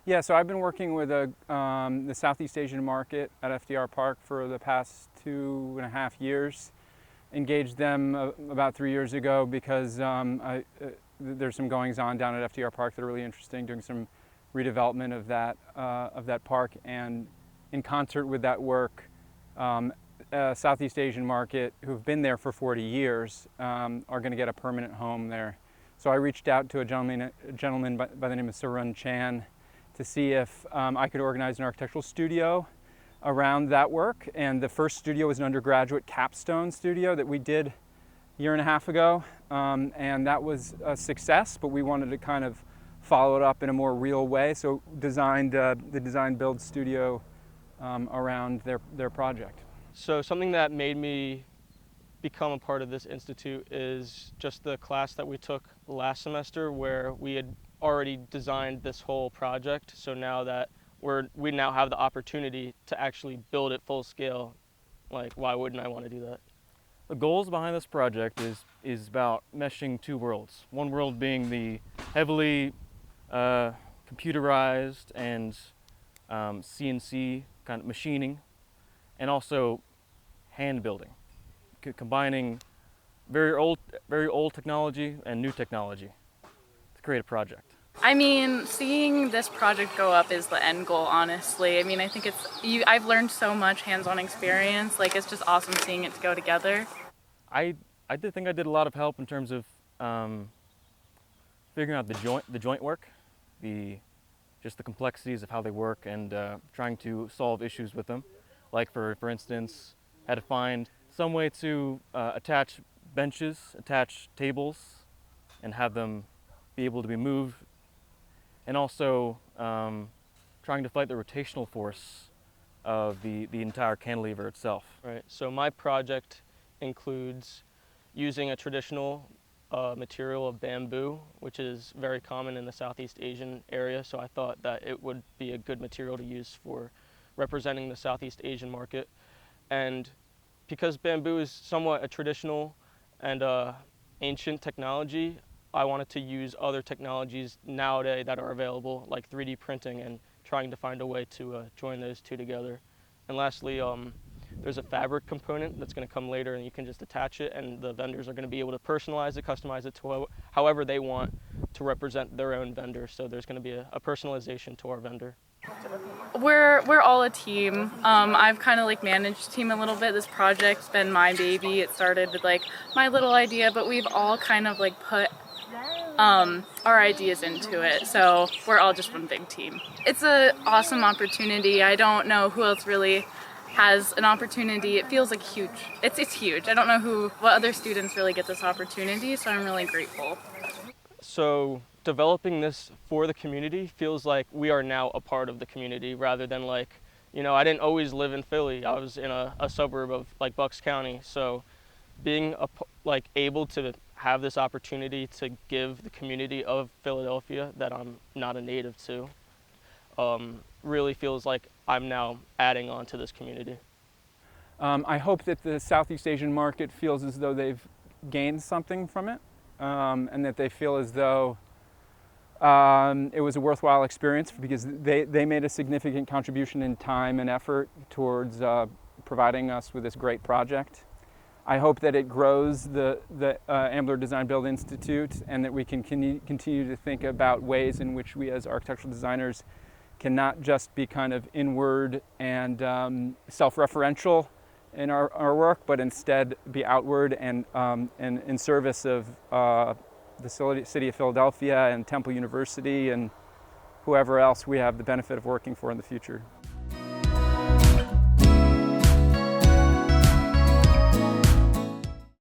Yeah, so I've been working with the Southeast Asian market at FDR Park for the past 2.5 years. Engaged them about 3 years ago because there's some goings on down at FDR Park that are really interesting, doing some redevelopment of that park, and in concert with that work, Southeast Asian market, who've been there for 40 years, are going to get a permanent home there. So I reached out to a gentleman by the name of Sarun Chan to see if I could organize an architectural studio around that work. And the first studio was an undergraduate capstone studio that we did a year and a half ago. And that was a success, but we wanted to kind of follow it up in a more real way. So designed the design build studio around their project. So something that made me become a part of this institute is just the class that we took last semester, where we had already designed this whole project. So now that we now have the opportunity to actually build it full scale, like, why wouldn't I want to do that? The goals behind this project is about meshing two worlds. One world being the heavily computerized and CNC kind of machining, and also hand building, combining very old technology and new technology to create a project. I mean, seeing this project go up is the end goal, honestly. I mean, I think I've learned so much hands-on experience. Like, it's just awesome seeing it go together. I did think I did a lot of help in terms of figuring out the joint work, just the complexities of how they work, and trying to solve issues with them. Like, for instance, had to find some way to attach benches, attach tables, and have them be able to be moved, and also trying to fight the rotational force of the entire cantilever itself. Right, so my project includes using a traditional material of bamboo, which is very common in the Southeast Asian area, so I thought that it would be a good material to use for representing the Southeast Asian market. And because bamboo is somewhat a traditional and ancient technology, I wanted to use other technologies nowadays that are available, like 3D printing, and trying to find a way to join those two together. And lastly, there's a fabric component that's going to come later, and you can just attach it, and the vendors are going to be able to personalize it, customize it to however they want to represent their own vendor. So there's going to be a personalization to our vendor. We're all a team. I've kind of like managed the team a little bit. This project's been my baby. It started with like my little idea, but we've all kind of like put our ideas into it. So we're all just one big team. It's an awesome opportunity. I don't know who else really has an opportunity. It feels like huge. It's huge. I don't know what other students really get this opportunity, so I'm really grateful. So developing this for the community feels like we are now a part of the community, rather than like, I didn't always live in Philly. I was in a suburb of like Bucks County. So being able to have this opportunity to give the community of Philadelphia that I'm not a native to, really feels like I'm now adding on to this community. I hope that the Southeast Asian market feels as though they've gained something from it, and that they feel as though it was a worthwhile experience, because they made a significant contribution in time and effort towards providing us with this great project. I hope that it grows the Ambler Design Build Institute, and that we can continue to think about ways in which we as architectural designers can not just be kind of inward and self-referential in our work, but instead be outward and in service of the city of Philadelphia and Temple University and whoever else we have the benefit of working for in the future.